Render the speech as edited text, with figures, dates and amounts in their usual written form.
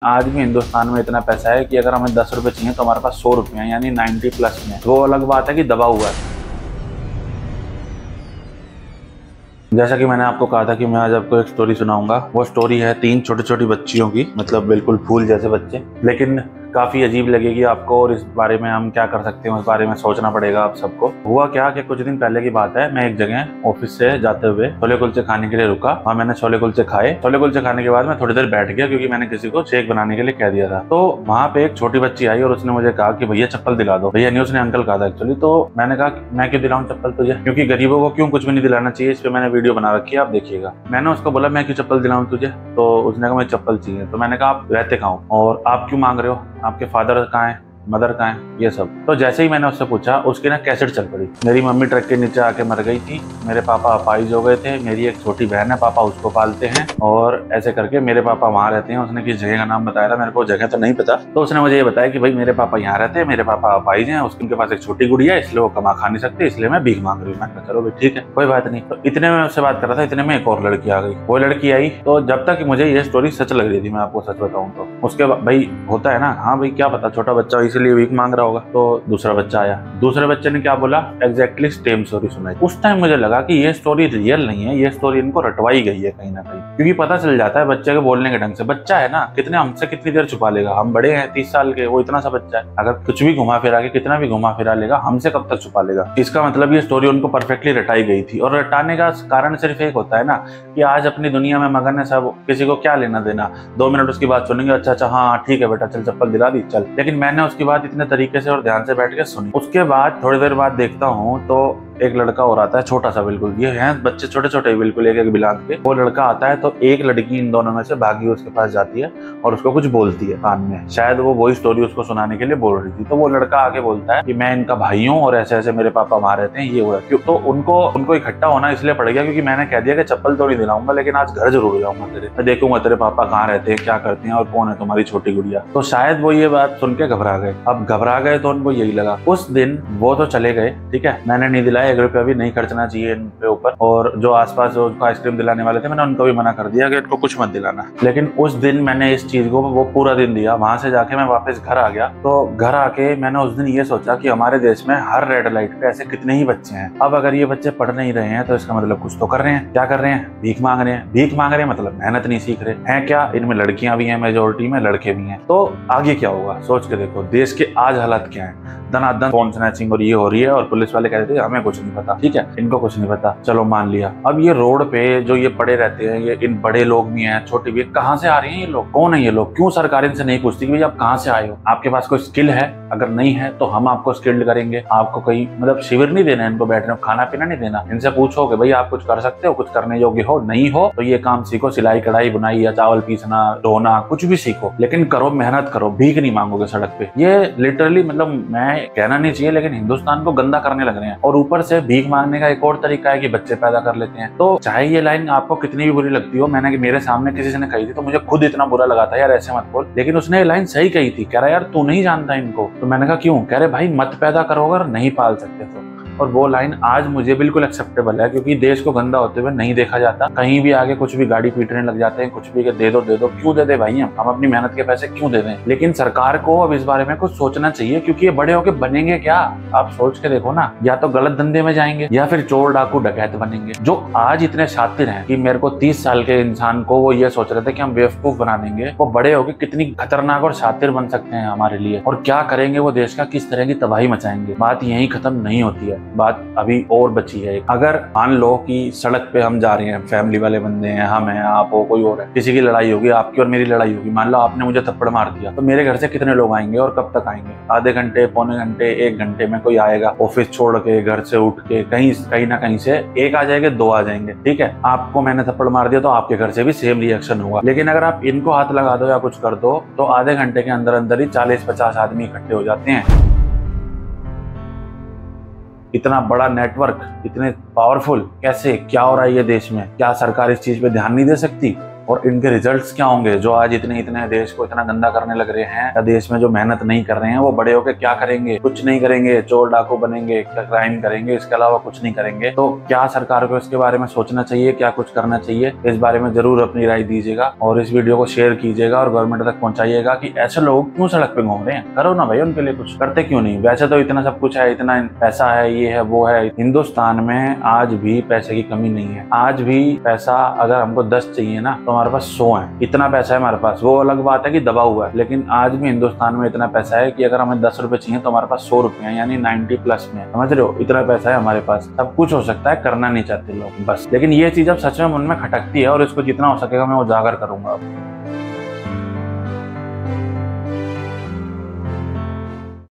आज भी हिंदुस्तान में इतना पैसा है कि अगर हमें 10 रुपए चाहिए तो हमारे पास 100 रुपए हैं, यानी 90 प्लस में। वो अलग बात है कि दबा हुआ है। जैसा कि मैंने आपको कहा था कि मैं आज आपको एक स्टोरी सुनाऊंगा। वो स्टोरी है 3 छोटी छोटी बच्चियों की, मतलब बिल्कुल फूल जैसे बच्चे, लेकिन काफी अजीब लगेगी आपको और इस बारे में हम क्या कर सकते हैं उस बारे में सोचना पड़ेगा आप सबको। हुआ क्या कि कुछ दिन पहले की बात है, मैं एक जगह ऑफिस से जाते हुए छोले कुलचे खाने के लिए रुका। वहाँ मैंने छोले कुलचे खाए। छोले कुलचे खाने के बाद मैं थोड़ी देर बैठ गया क्योंकि मैंने किसी को शेक बनाने के लिए कह दिया था। तो वहाँ पे एक छोटी बच्ची आई और उसने मुझे कहा कि भैया चप्पल दिला दो। भैया नहीं, उसने अंकल कहा था एक्चुअली। तो मैंने कहा मैं क्यों दिलाऊं चप्पल तुझे, क्योंकि गरीबों को क्यों कुछ भी नहीं दिलाना चाहिए। इस पे मैंने वीडियो बना रखी है, आप देखिएगा। मैंने उसको बोला मैं क्यों चप्पल दिलाऊं तुझे, तो उसने कहा मुझे चप्पल चाहिए। तो मैंने कहा आप रहते कहाँ हो और आप क्यों मांग रहे हो, आपके फादर कहाँ है, मदर कहाँ है, ये सब। तो जैसे ही मैंने उससे पूछा, उसकी ना कैसेट चल पड़ी। मेरी मम्मी ट्रक के नीचे आके मर गई थी, मेरे पापा अपाहिज हो गए थे, मेरी एक छोटी बहन है, पापा उसको पालते हैं, और ऐसे करके मेरे पापा वहाँ रहते हैं। उसने किस जगह का नाम बताया था, मेरे को जगह तो नहीं पता। तो उसने मुझे ये बताया कि भाई मेरे पापा यहाँ रहते हैं, मेरे पापा अपाहिज हैं, उनके पास एक छोटी गुड़िया है, इसलिए वो कमा खा नहीं सकते, इसलिए मैं भीख मांग रही हूँ। मैं चलो भाई ठीक है, कोई बात नहीं। तो इतने में उससे बात कर रहा था, इतने में एक और लड़की आ गई। वो लड़की आई तो जब तक मुझे ये स्टोरी सच लग रही थी, मैं आपको सच बताऊँ तो। उसके बाद भाई होता है ना, हाँ भाई क्या पता छोटा बच्चा इसीलिए भीख मांग रहा होगा। तो दूसरा बच्चा आया, दूसरे बच्चे ने क्या बोला, एग्जैक्टली सेम स्टोरी सुनाई। उस टाइम मुझे लगा कि ये स्टोरी रियल नहीं है, ये स्टोरी इनको रटवाई गई है कहीं ना कहीं, क्योंकि पता चल जाता है बच्चे के बोलने के ढंग से। बच्चा है ना, कितने हमसे कितनी देर छुपा लेगा। हम बड़े हैं 30 साल के, वो इतना सा बच्चा है, अगर कुछ भी घुमा फिरा के कितना भी घुमा फिरा लेगा, हमसे कब तक छुपा लेगा। इसका मतलब ये स्टोरी उनको परफेक्टली रटाई गई थी। और रटाने का कारण सिर्फ एक होता है ना कि आज अपनी दुनिया में मगन है सब, किसी को क्या लेना देना। 2 मिनट उसकी बात सुनेंगे, अच्छा अच्छा हाँ ठीक है बेटा चल चप्पल दिला दी चल। लेकिन मैंने उसकी बात इतने तरीके से और ध्यान से बैठ के सुनी। उसके बाद थोड़ी देर बाद देखता हूँ तो एक लड़का और आता है, छोटा सा बिल्कुल, ये हैं बच्चे छोटे छोटे बिल्कुल एक एक बिलांत के। वो लड़का आता है तो एक लड़की इन दोनों में से भागी उसके पास जाती है और उसको कुछ बोलती है कान में। शायद वो वही स्टोरी उसको सुनाने के लिए बोल रही थी। तो वो लड़का आके बोलता है कि मैं इनका भाई हूँ और ऐसे ऐसे मेरे पापा वहां रहते हैं, ये हुआ क्यों। तो उनको इकट्ठा होना इसलिए पड़ गया क्योंकि मैंने कह दिया कि चप्पल तो नहीं दिलाऊंगा, लेकिन आज घर जरूर जाऊंगा तेरे, मैं देखूंगा तेरे पापा कहाँ रहते हैं, क्या करते हैं और कौन है तुम्हारी छोटी गुड़िया। तो शायद वो ये बात सुन के घबरा गए। अब घबरा गए तो उनको यही लगा। उस दिन वो तो चले गए, ठीक है, मैंने नहीं दिलाया, 1 रुपया भी नहीं खर्चना चाहिए इनके ऊपर। और जो आसपास जो आइसक्रीम दिलाने वाले थे, मैंने उनको भी मना कर दिया कि इनको कुछ मत दिलाना। लेकिन उस दिन मैंने इस चीज को वो पूरा दिन दिया। वहां से जाके मैं वापस घर आ गया। तो घर आके मैंने उस दिन ये सोचा कि हमारे देश में हर रेड लाइट पे ऐसे कितने ही बच्चे हैं। अब अगर ये बच्चे पढ़ नहीं रहे हैं तो इसका मतलब कुछ तो कर रहे हैं। क्या कर रहे हैं, भीख मांग रहे हैं। भीख मांग रहे हैं मतलब मेहनत नहीं सीख रहे हैं। क्या इनमें लड़कियां भी हैं, मेजोरिटी में लड़के भी हैं। तो आगे क्या होगा सोच के देखो, देश के आज हालात क्या है। धनाधन फोन स्नैचिंग और ये हो रही है और पुलिस वाले कहते थे हमें कुछ नहीं पता, ठीक है, इनको कुछ नहीं पता, चलो मान लिया। अब ये रोड पे जो ये पड़े रहते हैं, ये इन बड़े लोग भी हैं, छोटे भी, कहाँ से आ रहे हैं ये लोग, कौन है ये लोग, क्यों सरकार इनसे नहीं पूछती कि भाई आप कहाँ से आए हो, आपके पास कोई स्किल है, अगर नहीं है तो हम आपको स्किल्ड करेंगे। आपको कहीं मतलब शिविर नहीं देना है इनको, बैठने खाना पीना नहीं देना। इनसे पूछो कि भाई आप कुछ कर सकते हो, कुछ करने योग्य हो, नहीं हो तो ये काम सीखो, सिलाई कढ़ाई बुनाई या चावल पीसना ढोना, कुछ भी सीखो, लेकिन करो, मेहनत करो, भीख नहीं मांगोगे सड़क पे। ये लिटरली मतलब मैं कहना नहीं चाहिए लेकिन हिंदुस्तान को गंदा करने लग रहे हैं। और ऊपर से भीख मांगने का एक और तरीका है कि बच्चे पैदा कर लेते हैं। तो चाहे ये लाइन आपको कितनी भी बुरी लगती हो, मैंने मेरे सामने किसी ने कही थी तो मुझे खुद इतना बुरा लगा था, यार ऐसे मत बोल, लेकिन उसने ये लाइन सही कही थी। कह रहा यार तू नहीं जानता इनको। तो मैंने कहा क्यों, कह रहे भाई मत पैदा करो अगर नहीं पाल सकते तो। और वो लाइन आज मुझे बिल्कुल एक्सेप्टेबल है क्योंकि देश को गंदा होते हुए नहीं देखा जाता। कहीं भी आगे कुछ भी गाड़ी पीटने लग जाते हैं, कुछ भी दे दो, क्यों दे दे भाई, हम अपनी मेहनत के पैसे क्यों दे दें। लेकिन सरकार को अब इस बारे में कुछ सोचना चाहिए क्योंकि ये बड़े होके बनेंगे क्या, आप सोच के देखो ना, या तो गलत धंधे में जाएंगे या फिर चोर डाकू डकैत बनेंगे। जो आज इतने शातिर हैं कि मेरे को 30 साल के इंसान को वो ये सोच रहे थे कि हम बेवकूफ बना देंगे, वो बड़े होके कितनी खतरनाक और शातिर बन सकते हैं हमारे लिए, और क्या करेंगे वो देश का किस तरह की तबाही मचाएंगे। बात यही खत्म नहीं होती है, बात अभी और बची है। अगर मान लो कि सड़क पे हम जा रहे हैं, फैमिली वाले बंदे हैं, हम हैं, आप हो, कोई और है, किसी की लड़ाई होगी, आपकी और मेरी लड़ाई होगी, मान लो आपने मुझे थप्पड़ मार दिया, तो मेरे घर से कितने लोग आएंगे और कब तक आएंगे, आधे घंटे, पौने घंटे, 1 घंटे में कोई आएगा, ऑफिस छोड़ के, घर से उठ के, कहीं ना कहीं से 1 आ जाएंगे, 2 आ जाएंगे, ठीक है। आपको मैंने थप्पड़ मार दिया तो आपके घर से भी सेम रिएक्शन होगा। लेकिन अगर आप इनको हाथ लगा दो या कुछ कर दो तो आधे घंटे के अंदर अंदर ही 40-50 आदमी इकट्ठे हो जाते हैं। इतना बड़ा नेटवर्क, इतने पावरफुल, कैसे, क्या हो रहा है ये देश में, क्या सरकार इस चीज पे ध्यान नहीं दे सकती। और इनके रिजल्ट्स क्या होंगे। जो आज इतने देश को इतना गंदा करने लग रहे हैं या देश में जो मेहनत नहीं कर रहे हैं, वो बड़े होकर क्या करेंगे? कुछ नहीं करेंगे, चोर डाकू बनेंगे, क्राइम करेंगे, इसके अलावा कुछ नहीं करेंगे। तो क्या सरकार को इसके बारे में सोचना चाहिए, क्या कुछ करना चाहिए, इस बारे में जरूर अपनी राय दीजिएगा और इस वीडियो को शेयर कीजिएगा और गवर्नमेंट तक पहुंचाइएगा कि ऐसे लोग क्यों सड़क पे घूम रहे हैं। करो ना भाई, उनके लिए कुछ करते क्यों नहीं? वैसे तो इतना सब कुछ है, इतना पैसा है, ये है वो है। हिंदुस्तान में आज भी पैसे की कमी नहीं है। आज भी पैसा अगर हमको 10 चाहिए ना तो हमारे पास 100 है। इतना पैसा है हमारे पास। वो अलग बात है कि दबा हुआ है, लेकिन आज भी हिंदुस्तान में इतना पैसा है कि अगर हमें 10 रुपए चाहिए तो हमारे पास 100 रुपए है, यानी 90 प्लस में। समझ रहे हो? इतना पैसा है हमारे पास। सब कुछ हो सकता है, करना नहीं चाहते लोग बस। लेकिन ये चीज अब सच में मन में खटकती है और इसको जितना हो सकेगा मैं उजागर करूंगा।